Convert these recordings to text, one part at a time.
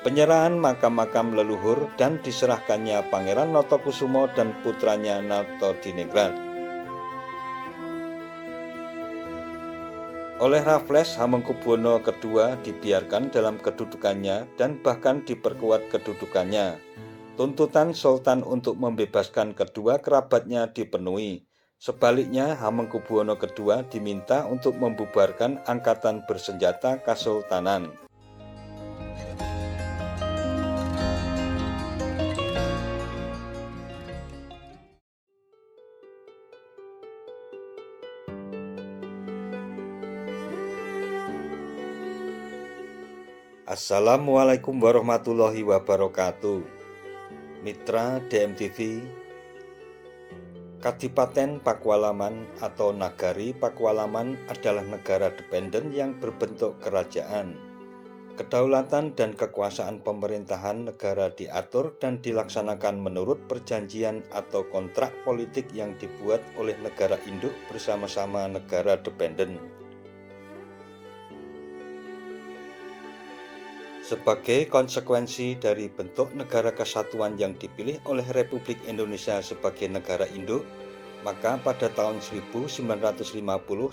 penyerahan makam-makam leluhur dan diserahkannya Pangeran Notokusumo dan putranya Nartodiningrat. Oleh Raffles, Hamengkubuwono II dibiarkan dalam kedudukannya dan bahkan diperkuat kedudukannya. Tuntutan Sultan untuk membebaskan kedua kerabatnya dipenuhi. Sebaliknya, Hamengkubuwono II diminta untuk membubarkan angkatan bersenjata Kesultanan. Assalamualaikum warahmatullahi wabarakatuh. Mitra DMTV, Kadipaten Pakualaman atau Nagari Pakualaman adalah negara dependen yang berbentuk kerajaan. Kedaulatan dan kekuasaan pemerintahan negara diatur dan dilaksanakan menurut perjanjian atau kontrak politik yang dibuat oleh negara induk bersama-sama negara dependen. Sebagai konsekuensi dari bentuk negara kesatuan yang dipilih oleh Republik Indonesia sebagai negara induk, maka pada tahun 1950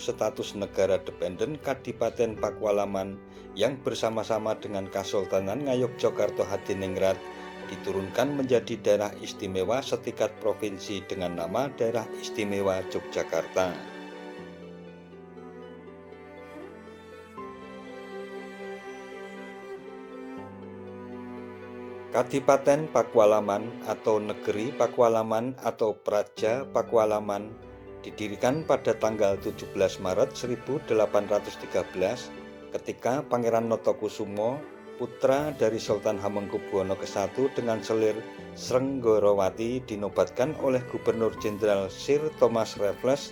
status negara dependen Kadipaten Pakualaman yang bersama-sama dengan Kesultanan Ngayogyakarta Hadiningrat diturunkan menjadi daerah istimewa setingkat provinsi dengan nama Daerah Istimewa Yogyakarta. Kadipaten Pakualaman atau Negeri Pakualaman atau Praja Pakualaman didirikan pada tanggal 17 Maret 1813 ketika Pangeran Notokusumo, putra dari Sultan Hamengkubuwono I dengan selir Srenggarawati dinobatkan oleh Gubernur Jenderal Sir Thomas Raffles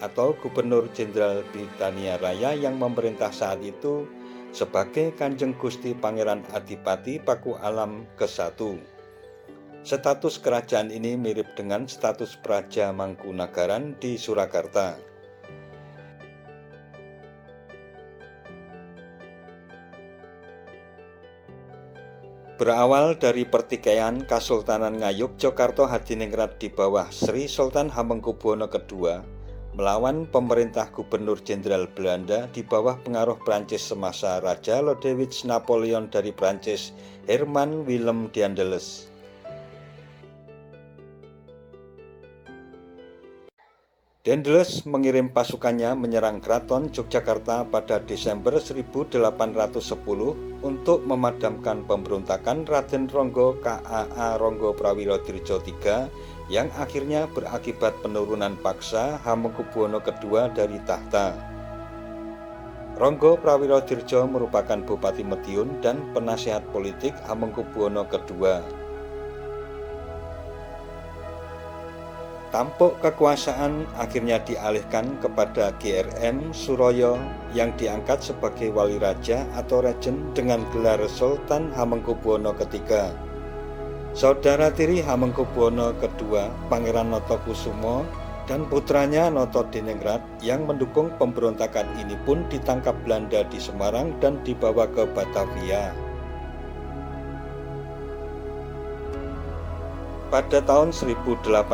atau Gubernur Jenderal Britania Raya yang memerintah saat itu sebagai Kanjeng Gusti Pangeran Adipati Pakualam ke-1. Status kerajaan ini mirip dengan status Praja Mangkunagaran di Surakarta. Berawal dari pertikaian Kesultanan Ngayogyakarta Hadiningrat di bawah Sri Sultan Hamengkubuwono II melawan pemerintah Gubernur Jenderal Belanda di bawah pengaruh Prancis semasa Raja Lodewijk Napoleon dari Prancis, Herman Willem Daendels. Daendels mengirim pasukannya menyerang Keraton Yogyakarta pada Desember 1810 untuk memadamkan pemberontakan Raden Ronggo K.A.A. Ronggo Prawirodirjo III yang akhirnya berakibat penurunan paksa Hamengkubuwono II dari tahta. Ronggo Prawirodirjo merupakan Bupati Madiun dan penasihat politik Hamengkubuwono II. Tampuk kekuasaan akhirnya dialihkan kepada GRM Suroyo yang diangkat sebagai wali raja atau regent dengan gelar Sultan Hamengkubuwono III. Saudara tiri Hamengkubuwono II, Pangeran Notokusumo, dan putranya Nartodiningrat yang mendukung pemberontakan ini pun ditangkap Belanda di Semarang dan dibawa ke Batavia. Pada tahun 1811,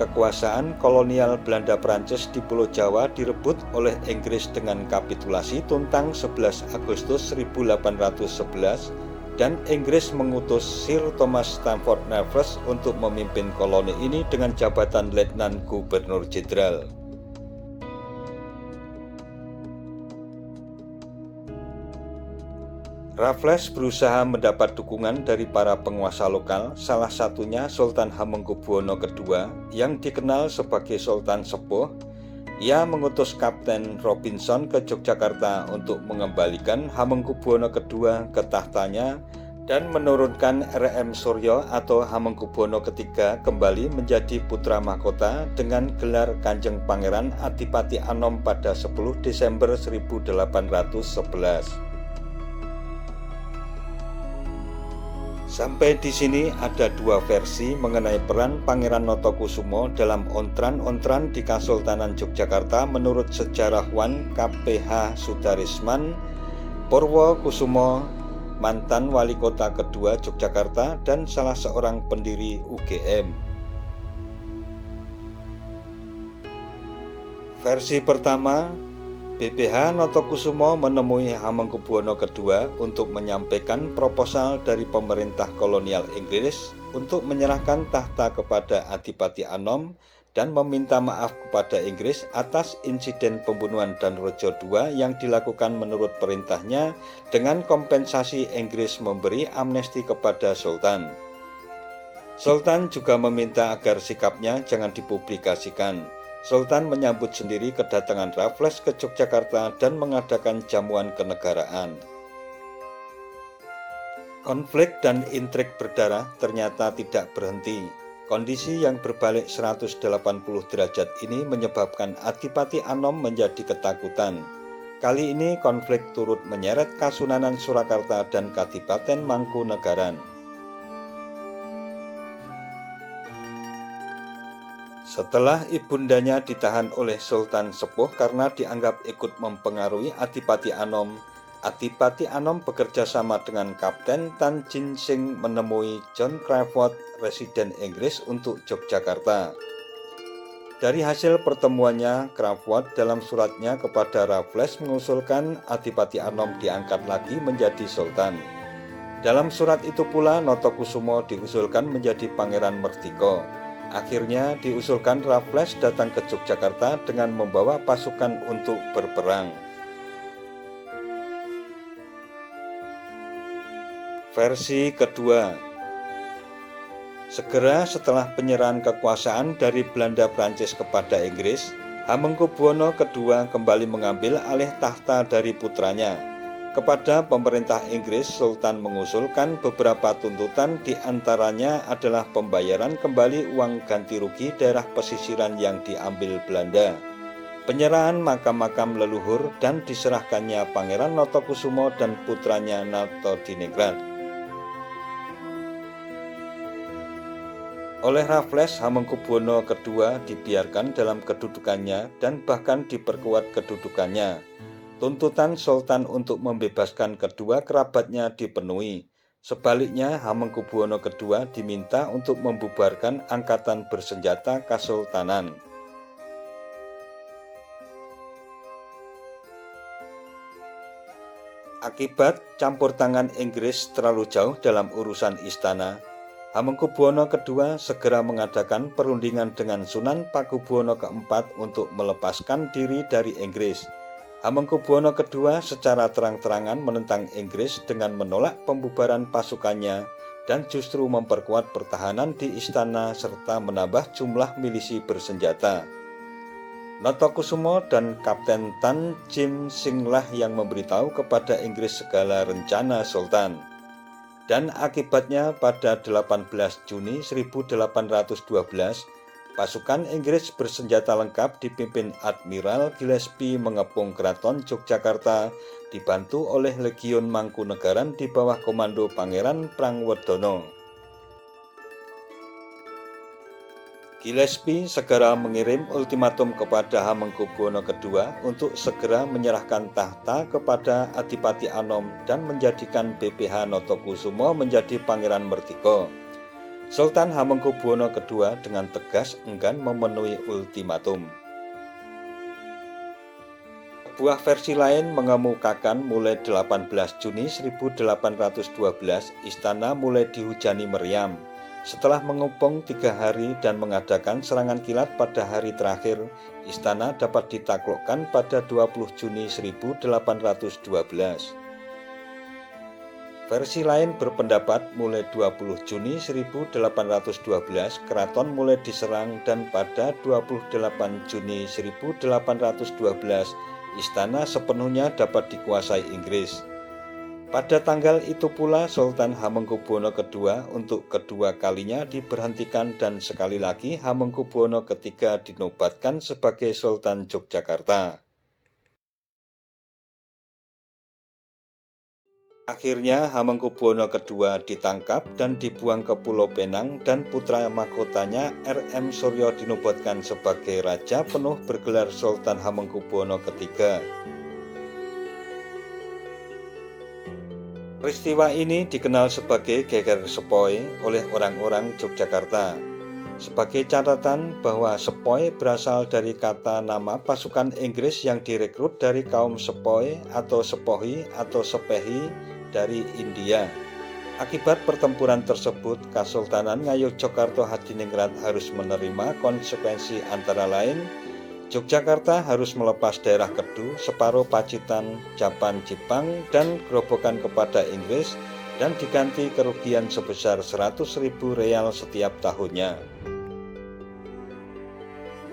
kekuasaan kolonial Belanda Prancis di Pulau Jawa direbut oleh Inggris dengan kapitulasi Tuntang 11 Agustus 1811 dan Inggris mengutus Sir Thomas Stamford Raffles untuk memimpin koloni ini dengan jabatan Letnan Gubernur Jenderal. Raffles berusaha mendapat dukungan dari para penguasa lokal, salah satunya Sultan Hamengkubuwono II yang dikenal sebagai Sultan Sepuh. Ia mengutus Kapten Robinson ke Yogyakarta untuk mengembalikan Hamengkubuwono II ke tahtanya dan menurunkan R.M. Suryo atau Hamengkubuwono III kembali menjadi putra mahkota dengan gelar Kanjeng Pangeran Adipati Anom pada 10 Desember 1811. Sampai di sini ada dua versi mengenai peran Pangeran Notokusumo dalam ontran-ontran di Kesultanan Yogyakarta menurut sejarawan KPH Sudarisman Purwokusumo mantan wali kota kedua Yogyakarta dan salah seorang pendiri UGM. Versi pertama, BPH Notokusumo menemui Hamengkubuwono II untuk menyampaikan proposal dari pemerintah kolonial Inggris untuk menyerahkan tahta kepada Adipati Anom dan meminta maaf kepada Inggris atas insiden pembunuhan Danrejo II yang dilakukan menurut perintahnya, dengan kompensasi Inggris memberi amnesti kepada Sultan. Sultan juga meminta agar sikapnya jangan dipublikasikan. Sultan menyambut sendiri kedatangan Raffles ke Yogyakarta dan mengadakan jamuan kenegaraan. Konflik dan intrik berdarah ternyata tidak berhenti. Kondisi yang berbalik 180 derajat ini menyebabkan Adipati Anom menjadi ketakutan. Kali ini konflik turut menyeret Kasunanan Surakarta dan Kadipaten Mangkunegaran. Setelah ibundanya ditahan oleh Sultan Sepuh karena dianggap ikut mempengaruhi Adipati Anom, Adipati Anom bekerja sama dengan Kapten Tan Jin Sing menemui John Crafoord, residen Inggris untuk Yogyakarta. Dari hasil pertemuannya, Crafoord dalam suratnya kepada Raffles mengusulkan Adipati Anom diangkat lagi menjadi Sultan. Dalam surat itu pula Notokusumo diusulkan menjadi Pangeran Mertiko. Akhirnya diusulkan Raffles datang ke Yogyakarta dengan membawa pasukan untuk berperang. Versi kedua. Segera setelah penyerahan kekuasaan dari Belanda Prancis kepada Inggris, Hamengkubuwono II kembali mengambil alih tahta dari putranya. Kepada pemerintah Inggris, Sultan mengusulkan beberapa tuntutan, di antaranya adalah pembayaran kembali uang ganti rugi daerah pesisiran yang diambil Belanda, penyerahan makam-makam leluhur, dan diserahkannya Pangeran Notokusumo dan putranya Natodiningrat. Oleh Raffles, Hamengkubuwono II dibiarkan dalam kedudukannya dan bahkan diperkuat kedudukannya. Tuntutan Sultan untuk membebaskan kedua kerabatnya dipenuhi. Sebaliknya, Hamengkubuwono II diminta untuk membubarkan angkatan bersenjata Kesultanan. Akibat campur tangan Inggris terlalu jauh dalam urusan istana, Hamengkubuwono II segera mengadakan perundingan dengan Sunan Pakubuwono IV untuk melepaskan diri dari Inggris. Hamengkubuwono II secara terang-terangan menentang Inggris dengan menolak pembubaran pasukannya dan justru memperkuat pertahanan di istana serta menambah jumlah milisi bersenjata. Notokusumo dan Kapten Tan Jin Sing lah yang memberitahu kepada Inggris segala rencana Sultan. Dan akibatnya pada 18 Juni 1812, pasukan Inggris bersenjata lengkap dipimpin Admiral Gillespie mengepung keraton Yogyakarta, dibantu oleh Legiun Mangkunegaran di bawah komando Pangeran Prangwodono. Gillespie segera mengirim ultimatum kepada Hamengkubuwono II untuk segera menyerahkan tahta kepada Adipati Anom dan menjadikan BPH Notokusumo menjadi Pangeran Mertiko. Sultan Hamengkubuwono II dengan tegas enggan memenuhi ultimatum. Sebuah versi lain mengemukakan mulai 18 Juni 1812 istana mulai dihujani meriam. Setelah mengepung 3 hari dan mengadakan serangan kilat pada hari terakhir, istana dapat ditaklukkan pada 20 Juni 1812. Versi lain berpendapat mulai 20 Juni 1812 keraton mulai diserang dan pada 28 Juni 1812 istana sepenuhnya dapat dikuasai Inggris. Pada tanggal itu pula Sultan Hamengkubuwono II untuk kedua kalinya diberhentikan dan sekali lagi Hamengkubuwono III dinobatkan sebagai Sultan Yogyakarta. Akhirnya Hamengkubuwono II ditangkap dan dibuang ke Pulau Penang dan putra mahkotanya R.M. Suryo dinobatkan sebagai raja penuh bergelar Sultan Hamengkubuwono III. Peristiwa ini dikenal sebagai Geger Sepoi oleh orang-orang Yogyakarta. Sebagai catatan bahwa Sepoi berasal dari kata nama pasukan Inggris yang direkrut dari kaum Sepoi atau Sepohi atau Sepehi dari India. Akibat pertempuran tersebut, Kesultanan Ngayogyakarta Hadiningrat harus menerima konsekuensi antara lain Yogyakarta harus melepas daerah Kedu, separuh Pacitan, Japan, Jepang, dan Grobogan kepada Inggris dan diganti kerugian sebesar 100.000 real setiap tahunnya.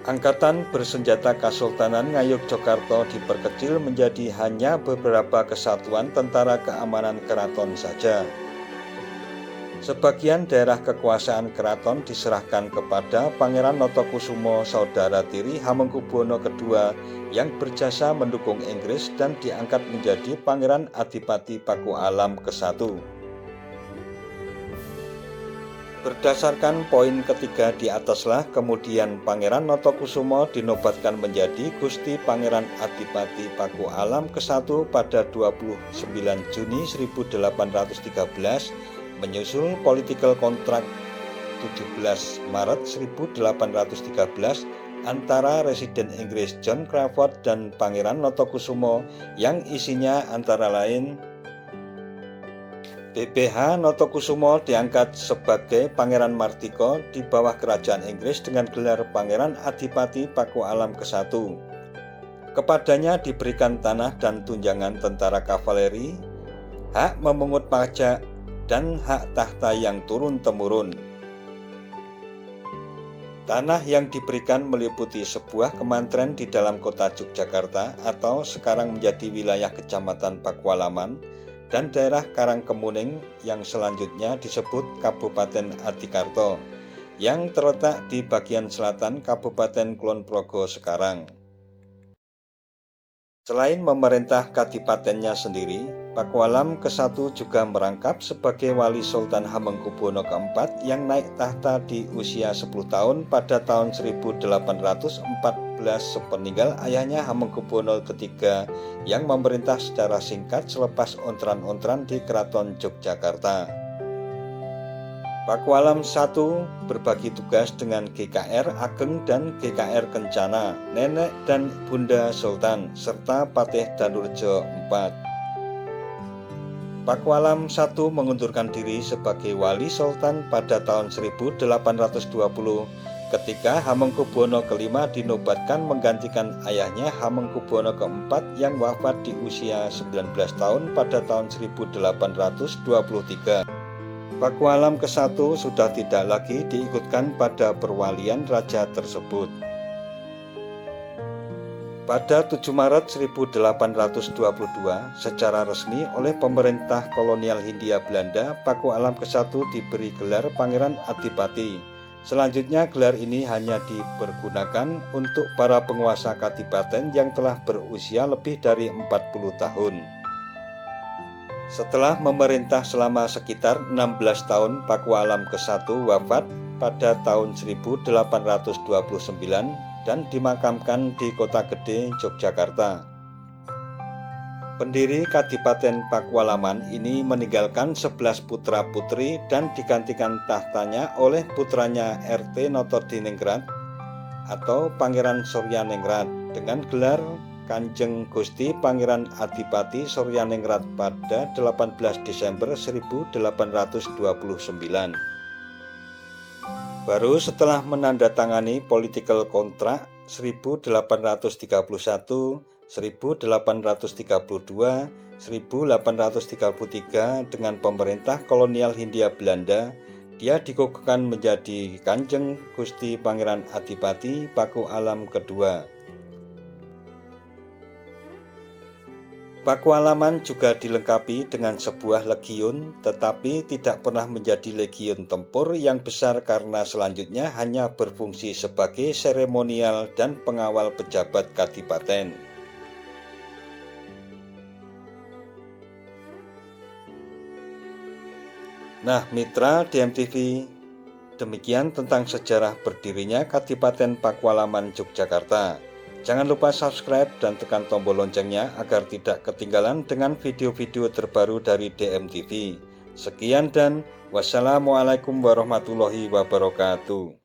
Angkatan bersenjata Kesultanan Ngayogyakarta diperkecil menjadi hanya beberapa kesatuan tentara keamanan keraton saja. Sebagian daerah kekuasaan keraton diserahkan kepada Pangeran Notokusumo saudara tiri Hamengkubuwono II yang berjasa mendukung Inggris dan diangkat menjadi Pangeran Adipati Pakualam ke-1. Berdasarkan poin ketiga di ataslah, kemudian Pangeran Notokusumo dinobatkan menjadi Gusti Pangeran Adipati Pakualam ke-1 pada 29 Juni 1813 menyusul Political Contract 17 Maret 1813 antara Residen Inggris John Crawford dan Pangeran Notokusumo yang isinya antara lain BBH Notokusumo diangkat sebagai Pangeran Martiko di bawah kerajaan Inggris dengan gelar Pangeran Adipati Pakualam ke-1. Kepadanya diberikan tanah dan tunjangan tentara kavaleri, hak memungut pajak, dan hak tahta yang turun-temurun. Tanah yang diberikan meliputi sebuah kemantren di dalam kota Yogyakarta atau sekarang menjadi wilayah Kecamatan Pakualaman dan daerah Karangkemuning yang selanjutnya disebut Kabupaten Adikarto yang terletak di bagian selatan Kabupaten Kulon Progo sekarang. Selain memerintah kadipatennya sendiri, Pakualam ke-1 juga merangkap sebagai Wali Sultan Hamengkubuwono ke-4 yang naik tahta di usia 10 tahun pada tahun 1814 sepeninggal ayahnya Hamengkubuwono III yang memerintah secara singkat selepas ontran-ontran di Keraton Yogyakarta. Pakualam I berbagi tugas dengan GKR Ageng dan GKR Kencana, Nenek dan Bunda Sultan, serta Patih Danurjo IV. Pakualam I mengundurkan diri sebagai Wali Sultan pada tahun 1820 ketika Hamengkubuwono V dinobatkan menggantikan ayahnya Hamengkubuwono keempat yang wafat di usia 19 tahun pada tahun 1823. Pakualam ke-1 sudah tidak lagi diikutkan pada perwalian raja tersebut. Pada 7 Maret 1822, secara resmi oleh pemerintah kolonial Hindia Belanda, Pakualam ke-1 diberi gelar Pangeran Adipati. Selanjutnya gelar ini hanya dipergunakan untuk para penguasa kadipaten yang telah berusia lebih dari 40 tahun. Setelah memerintah selama sekitar 16 tahun, Pakualam ke-1 wafat pada tahun 1829 dan dimakamkan di Kota Gede, Yogyakarta. Pendiri Kadipaten Pakualaman ini meninggalkan 11 putra-putri dan digantikan tahtanya oleh putranya RT Notodiningrat atau Pangeran Suryaningrat dengan gelar Kanjeng Gusti Pangeran Adipati Suryaningrat pada 18 Desember 1829. Baru setelah menandatangani Political Contract 1831, 1832, 1833 dengan pemerintah kolonial Hindia Belanda, dia dikukuhkan menjadi Kanjeng Gusti Pangeran Adipati Pakualam II. Pakualaman juga dilengkapi dengan sebuah legiun, tetapi tidak pernah menjadi legiun tempur yang besar karena selanjutnya hanya berfungsi sebagai seremonial dan pengawal pejabat kadipaten. Nah, mitra DMTV, demikian tentang sejarah berdirinya Kadipaten Pakualaman Yogyakarta. Jangan lupa subscribe dan tekan tombol loncengnya agar tidak ketinggalan dengan video-video terbaru dari DMTV. Sekian dan wassalamualaikum warahmatullahi wabarakatuh.